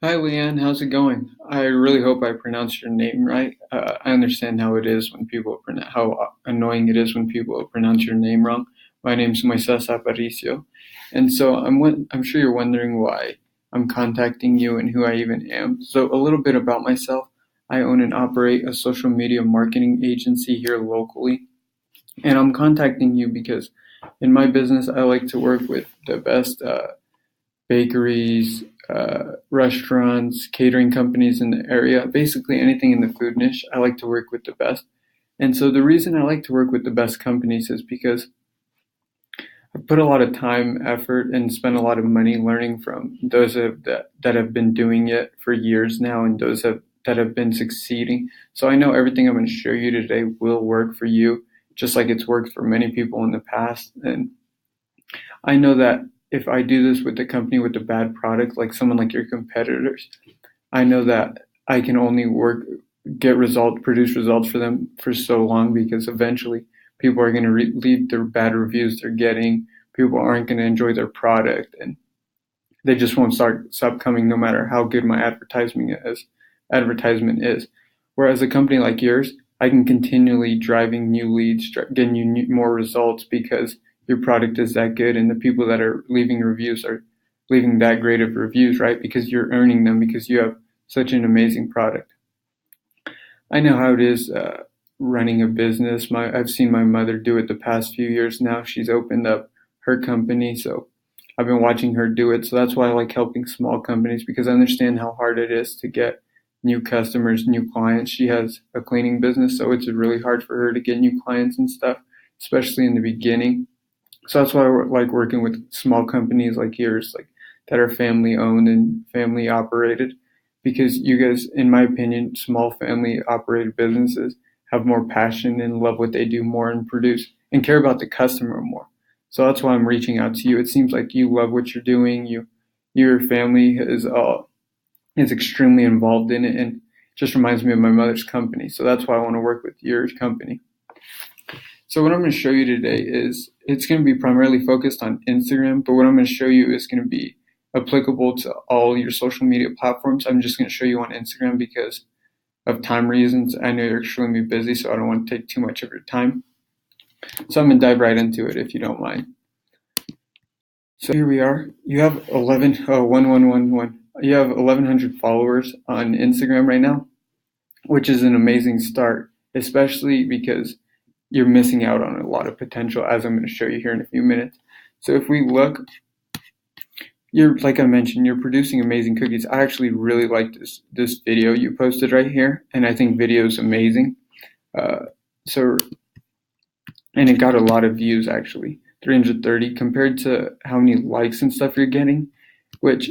Hi, Leanne. How's it going? I really hope I pronounced your name right. I understand how it is when how annoying it is when people pronounce your name wrong. My name's Moises Aparicio, and so I'm sure you're wondering why I'm contacting you and who I even am. So a little bit about myself. I own and operate a social media marketing agency here locally, and I'm contacting you because in my business I like to work with the best bakeries, restaurants, catering companies in the area, basically anything in the food niche. I like to work with the best. And so the reason I like to work with the best companies is because I put a lot of time, effort, and spend a lot of money learning from that have been doing it for years now and that have been succeeding. So I know everything I'm going to show you today will work for you, just like it's worked for many people in the past. And I know that if I do this with a company with a bad product, like someone like your competitors, I know that I can only produce results for them for so long because eventually people are going to leave their bad reviews they're getting. People aren't going to enjoy their product and they just won't stop coming no matter how good my advertisement is. Whereas a company like yours, I can continually driving new leads, getting you more results because your product is that good and the people that are leaving reviews are leaving that great of reviews, right? Because you're earning them because you have such an amazing product. I know how it is running a business. I've seen my mother do it the past few years now. She's opened up her company, so I've been watching her do it. So that's why I like helping small companies because I understand how hard it is to get new customers, new clients. She has a cleaning business, so it's really hard for her to get new clients and stuff, especially in the beginning. So that's why I like working with small companies like yours, like that are family owned and family operated, because you guys, in my opinion, small family operated businesses have more passion and love what they do more and produce and care about the customer more. So that's why I'm reaching out to you. It seems like you love what you're doing. Your family is extremely involved in it, and just reminds me of my mother's company. So that's why I want to work with your company. So what I'm going to show you today is it's going to be primarily focused on Instagram, but what I'm going to show you is going to be applicable to all your social media platforms. I'm just going to show you on Instagram because of time reasons. I know you're extremely busy, so I don't want to take too much of your time. So I'm going to dive right into it if you don't mind. So here we are. You have 11 You have 1100 followers on Instagram right now, which is an amazing start, especially because you're missing out on a lot of potential, as I'm going to show you here in a few minutes. So if we look, like I mentioned, you're producing amazing cookies. I actually really like this video you posted right here, and I think video is amazing. Uh, so and it got a lot of views actually, 330 compared to how many likes and stuff you're getting, which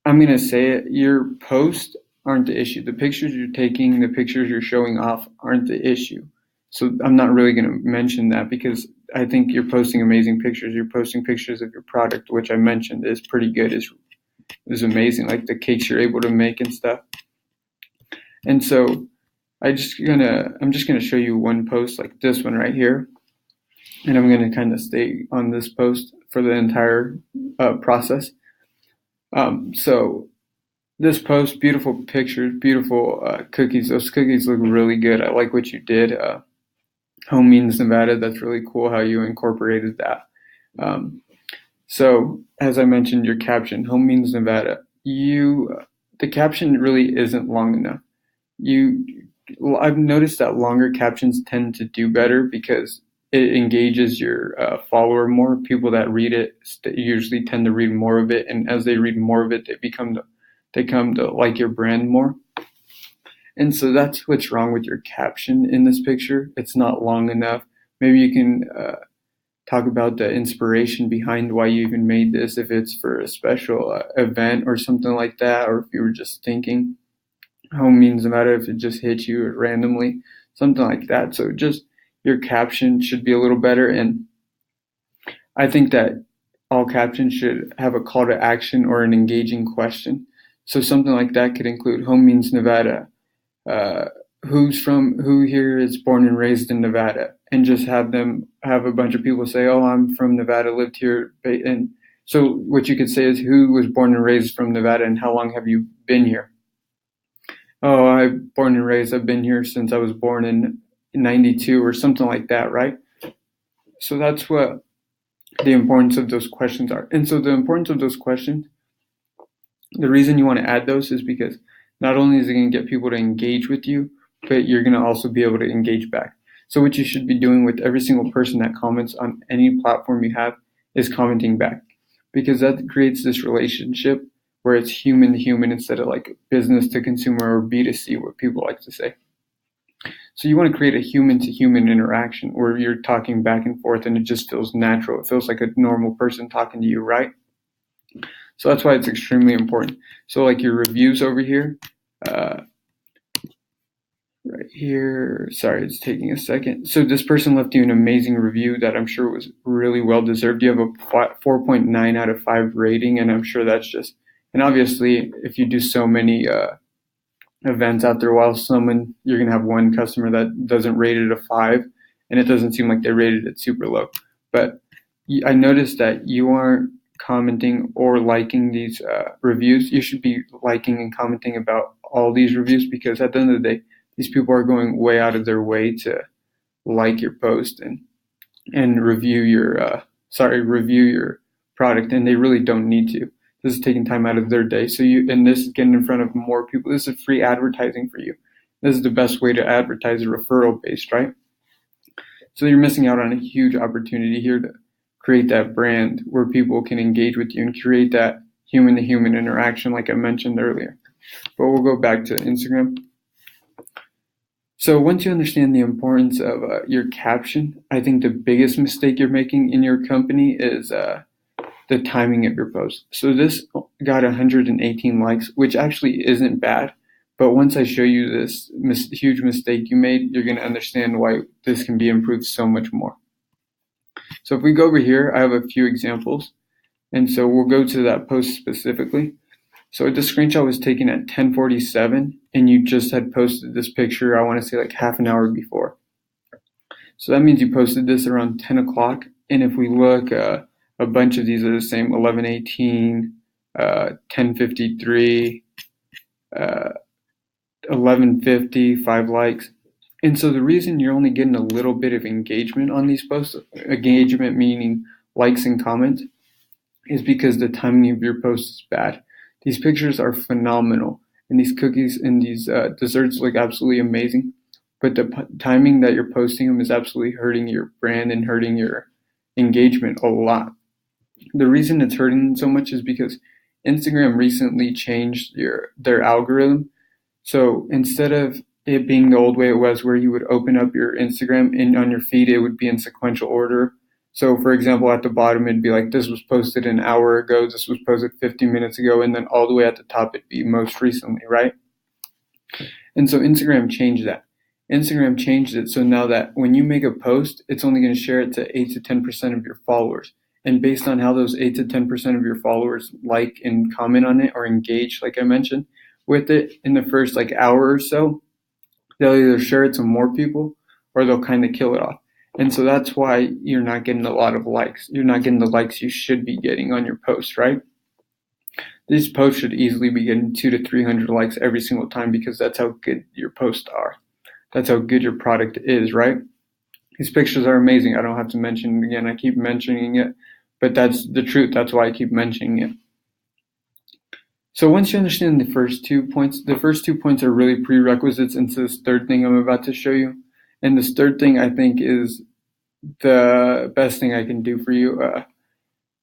I'm gonna say it, your posts aren't the issue. The pictures you're taking, the pictures you're showing off aren't the issue. So I'm not really gonna mention that because I think you're posting amazing pictures. You're posting pictures of your product, which I mentioned is pretty good, is amazing, like the cakes you're able to make and stuff. And so I'm just gonna show you one post like this one right here, and I'm gonna kind of stay on this post for the entire process. So this post, beautiful pictures, beautiful cookies. Those cookies look really good. I like what you did. Home Means Nevada. That's really cool how you incorporated that. Um, so as I mentioned, your caption, Home Means Nevada. The caption really isn't long enough. You, I've noticed that longer captions tend to do better because it engages your follower more. People that read it usually tend to read more of it, and as they read more of it, they come to like your brand more. And so that's what's wrong with your caption in this picture. It's not long enough. Maybe you can talk about the inspiration behind why you even made this, if it's for a special event or something like that, or if you were just thinking. Home Means Nevada, if it just hits you randomly, something like that. So just your caption should be a little better. And I think that all captions should have a call to action or an engaging question. So something like that could include Home Means Nevada. Uh, who here is born and raised in Nevada, and just have a bunch of people say, "Oh, I'm from Nevada, lived here," and So what you could say is, who was born and raised from Nevada and how long have you been here? Oh, I'm born and raised. I've been here since I was born in 92 or something like that, right? So that's what the importance of those questions are. And so the importance of those questions, the reason you want to add those is because not only is it going to get people to engage with you, but you're going to also be able to engage back. So what you should be doing with every single person that comments on any platform you have is commenting back, because that creates this relationship where it's human to human instead of like business to consumer or B2C, what people like to say. So you want to create a human to human interaction where you're talking back and forth and it just feels natural. It feels like a normal person talking to you, right? So that's why it's extremely important. So like your reviews over here, right here, sorry, it's taking a second. So this person left you an amazing review that I'm sure was really well deserved. You have a 4.9 out of 5 rating, and I'm sure that's just, and obviously if you do so many events out there, while someone, you're going to have one customer that doesn't rate it a 5, and it doesn't seem like they rated it super low. But I noticed that you aren't commenting or liking these reviews. You should be liking and commenting about all these reviews, because at the end of the day, these people are going way out of their way to like your post and review your review your product, and they really don't need to. This is taking time out of their day. So and this is getting in front of more people. This is free advertising for you. This is the best way to advertise, referral based, right? So you're missing out on a huge opportunity here to create that brand where people can engage with you and create that human to human interaction like I mentioned earlier. But we'll go back to Instagram. So once you understand the importance of your caption, I think the biggest mistake you're making in your company is the timing of your post. So this got 118 likes, which actually isn't bad. But once I show you this huge mistake you made, you're going to understand why this can be improved so much more. So if we go over here, I have a few examples. And so we'll go to that post specifically. So the screenshot was taken at 10:47, and you just had posted this picture, I want to say like half an hour before. So that means you posted this around 10 o'clock. And if we look, a bunch of these are the same: 11:18, 10:53, 11:50, 5 likes. And so the reason you're only getting a little bit of engagement on these posts, engagement meaning likes and comments, is because the timing of your post is bad. These pictures are phenomenal, and these cookies and these desserts look absolutely amazing, but the timing that you're posting them is absolutely hurting your brand and hurting your engagement a lot. The reason it's hurting so much is because Instagram recently changed their algorithm. So instead of it being the old way it was, where you would open up your Instagram and on your feed it would be in sequential order. So for example, at the bottom it'd be like, this was posted an hour ago, this was posted 15 minutes ago, and then all the way at the top it'd be most recently, right? And so Instagram changed that. Instagram changed it so now that when you make a post, it's only going to share it to 8 to 10% of your followers. And based on how those 8 to 10% of your followers like and comment on it or engage, like I mentioned, with it in the first like hour or so, they'll either share it to more people or they'll kind of kill it off. And so that's why you're not getting a lot of likes. You're not getting the likes you should be getting on your post, right? These posts should easily be getting 200 to 300 likes every single time, because that's how good your posts are. That's how good your product is, right? These pictures are amazing. I don't have to mention it again. I keep mentioning it, but that's the truth. That's why I keep mentioning it. So once you understand the first 2 points are really prerequisites into this third thing I'm about to show you. And this third thing, I think, is the best thing I can do for you.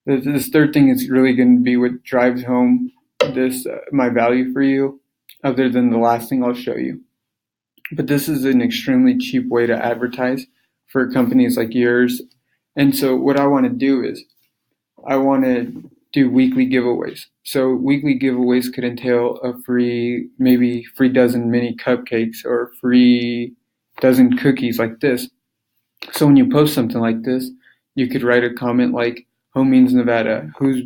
This third thing is really going to be what drives home this my value for you, other than the last thing I'll show you. But this is an extremely cheap way to advertise for companies like yours. And so what I want to do is I want to do weekly giveaways. So weekly giveaways could entail a maybe free dozen mini cupcakes or free dozen cookies like this. So when you post something like this, you could write a comment like, home means Nevada, who's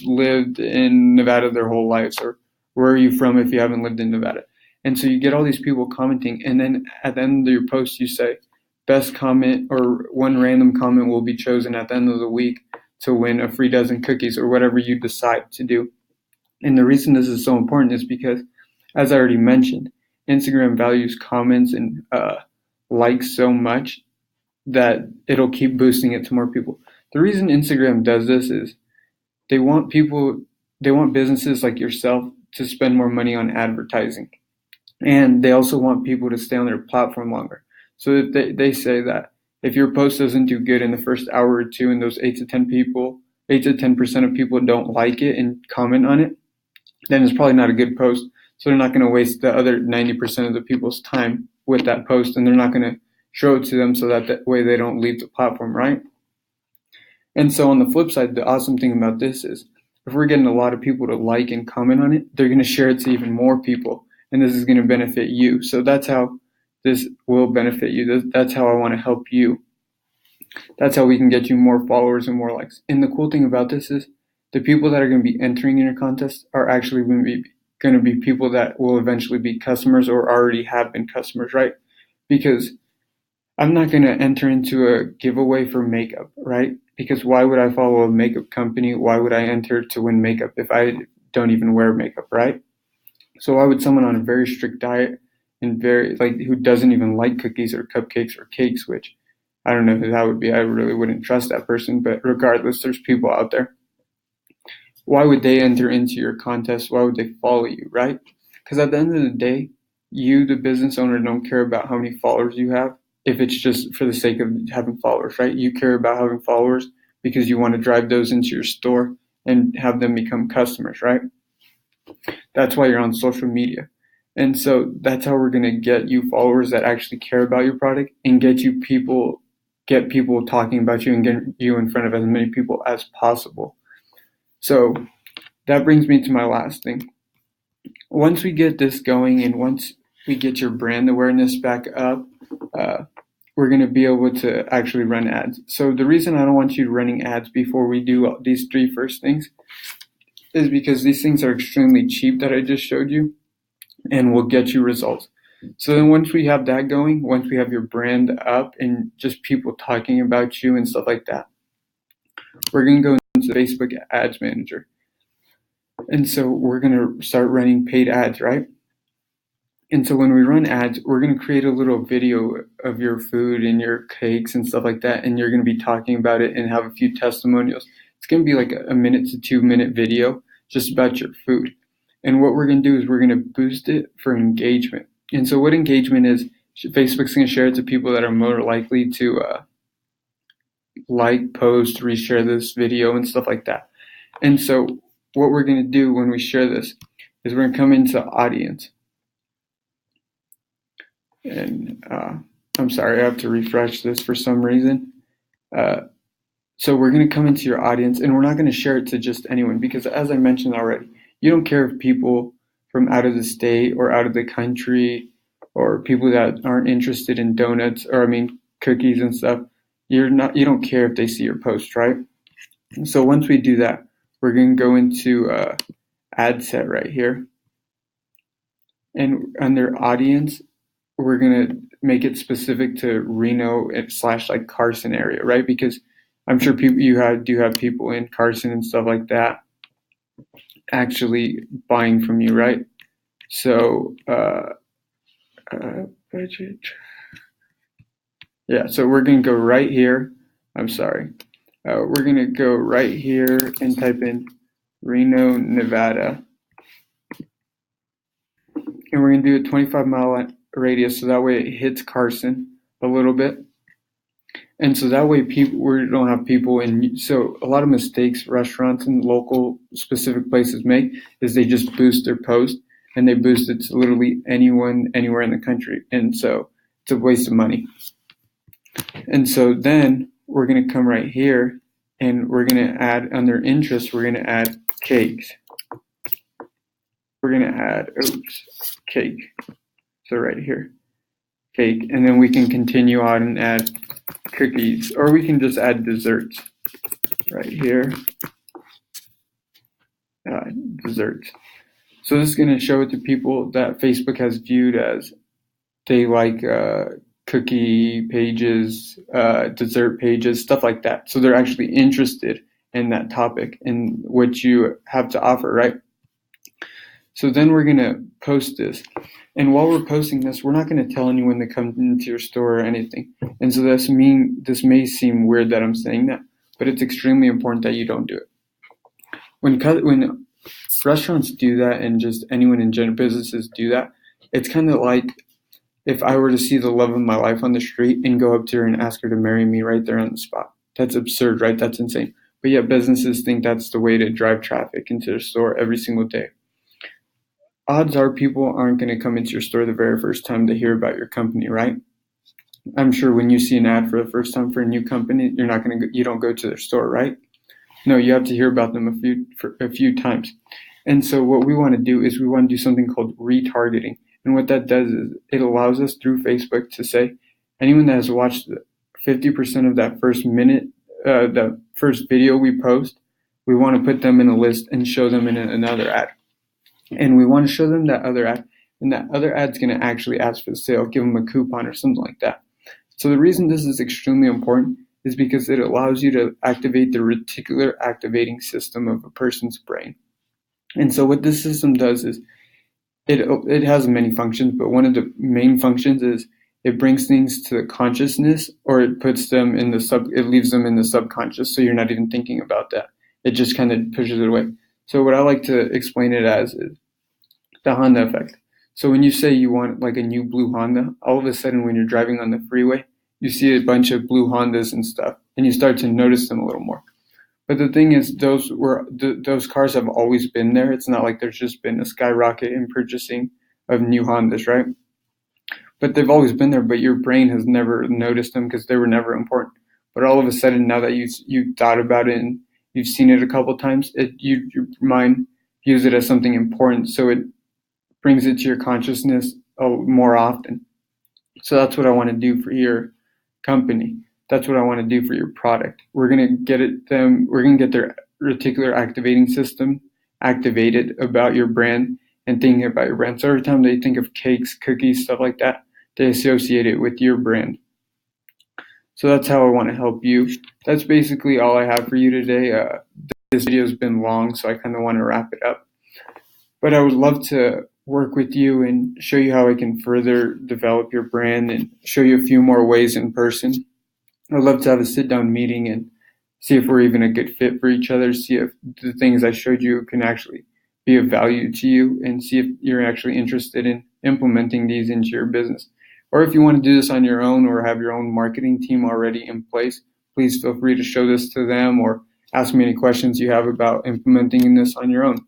lived in Nevada their whole lives, or where are you from if you haven't lived in Nevada? And so you get all these people commenting, and then at the end of your post you say, best comment or one random comment will be chosen at the end of the week to win a free dozen cookies or whatever you decide to do. And the reason this is so important is because, as I already mentioned, Instagram values comments and likes so much that it'll keep boosting it to more people. The reason Instagram does this is they want businesses like yourself to spend more money on advertising. And they also want people to stay on their platform longer. So if they say that if your post doesn't do good in the first hour or two and those 8 to 10% of people don't like it and comment on it, then it's probably not a good post. So they're not going to waste the other 90% of the people's time with that post, and they're not going to show it to them so that way they don't leave the platform, right? And so on the flip side, the awesome thing about this is if we're getting a lot of people to like and comment on it, they're going to share it to even more people, and this is going to benefit you. So that's how this will benefit you. That's how I want to help you. That's how we can get you more followers and more likes. And the cool thing about this is the people that are going to be entering in your contest are actually going to be people that will eventually be customers or already have been customers, right? Because I'm not going to enter into a giveaway for makeup, right? Because why would I follow a makeup company? Why would I enter to win makeup if I don't even wear makeup, right? So why would someone on a very strict diet and who doesn't even like cookies or cupcakes or cakes, which I don't know who that would be. I really wouldn't trust that person, but regardless, there's people out there. Why would they enter into your contest? Why would they follow you, right? Because at the end of the day, you, the business owner, don't care about how many followers you have if it's just for the sake of having followers, right? You care about having followers because you want to drive those into your store and have them become customers, right? That's why you're on social media. And so that's how we're going to get you followers that actually care about your product and get people talking about you and get you in front of as many people as possible. So that brings me to my last thing. Once we get this going and once we get your brand awareness back up, we're going to be able to actually run ads. So the reason I don't want you running ads before we do these three first things is because these things are extremely cheap that I just showed you and will get you results. So then once we have that going, once we have your brand up and just people talking about you and stuff like that, we're going to go into the Facebook Ads Manager. And so we're going to start running paid ads, right? And so when we run ads, we're going to create a little video of your food and your cakes and stuff like that. And you're going to be talking about it and have a few testimonials. It's going to be like a 1 to 2 minute video just about your food. And what we're going to do is we're going to boost it for engagement. And so what engagement is, Facebook's going to share it to people that are more likely to like, post, reshare this video and stuff like that. And so what we're going to do when we share this is we're going to come into audience. And I'm sorry, I have to refresh this for some reason. So we're going to come into your audience and we're not going to share it to just anyone because as I mentioned already, you don't care if people from out of the state or out of the country or people that aren't interested in donuts or cookies and stuff. You don't care if they see your post, right? So once we do that, we're going to go into ad set right here. And under audience, we're going to make it specific to Reno / Carson area, right? Because I'm sure you do have people in Carson and stuff like that actually buying from you, right? So budget. Yeah, so we're going to go right here. I'm sorry. We're going to go right here and type in Reno, Nevada. And we're going to do a 25-mile radius so that way it hits Carson a little bit. And so that way we don't have people in. So a lot of mistakes restaurants and local specific places make is they just boost their post and they boost it to literally anyone, anywhere in the country. And so it's a waste of money. And so then we're going to come right here and we're going to add under interest, we're going to add cakes. We're going to add, cake. So right here, cake. And then we can continue on and add cookies, or we can just add desserts right here. Desserts. So this is going to show it to people that Facebook has viewed as they like cookie pages, dessert pages, stuff like that. So they're actually interested and that topic and what you have to offer, right? So then we're going to post this. And while we're posting this, we're not going to tell anyone to come into your store or anything. And so this may seem weird that I'm saying that, but it's extremely important that you don't do it. When restaurants do that, and just anyone in general, businesses do that, it's kind of like if I were to see the love of my life on the street and go up to her and ask her to marry me right there on the spot. That's absurd, right? That's insane. But yet businesses think that's the way to drive traffic into their store every single day. Odds are people aren't going to come into your store the very first time to hear about your company, right? I'm sure when you see an ad for the first time for a new company, you don't go to their store, right? No, you have to hear about them a few times. And so what we want to do is we want to do something called retargeting. And what that does is it allows us through Facebook to say anyone that has watched 50% of that first minute, the first video we post, we want to put them in a list and show them in another ad. And we want to show them that other ad, and that other ad's going to actually ask for the sale, give them a coupon or something like that. So the reason this is extremely important is because it allows you to activate the reticular activating system of a person's brain. And so what this system does is it has many functions, but one of the main functions is it brings things to the consciousness, or it puts them in it leaves them in the subconscious, so you're not even thinking about that. It just kind of pushes it away. So what I like to explain it as is the Honda effect. So when you say you want like a new blue Honda, all of a sudden when you're driving on the freeway, you see a bunch of blue Hondas and stuff, and you start to notice them a little more. But the thing is, those cars have always been there. It's not like there's just been a skyrocket in purchasing of new Hondas, right? But they've always been there, but your brain has never noticed them because they were never important. But all of a sudden, now that you thought about it and you've seen it a couple times, your mind views it as something important, so it brings it to your consciousness more often. So that's what I want to do for your company. That's what I want to do for your product. We're gonna get their reticular activating system activated about your brand and thinking about your brand. So every time they think of cakes, cookies, stuff like that, they associate it with your brand. So that's how I want to help you. That's basically all I have for you today. This video has been long, so I kind of want to wrap it up. But I would love to work with you and show you how I can further develop your brand and show you a few more ways in person. I'd love to have a sit-down meeting and see if we're even a good fit for each other, see if the things I showed you can actually be of value to you, and see if you're actually interested in implementing these into your business. Or if you want to do this on your own or have your own marketing team already in place, please feel free to show this to them or ask me any questions you have about implementing this on your own.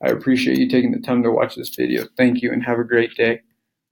I appreciate you taking the time to watch this video. Thank you and have a great day.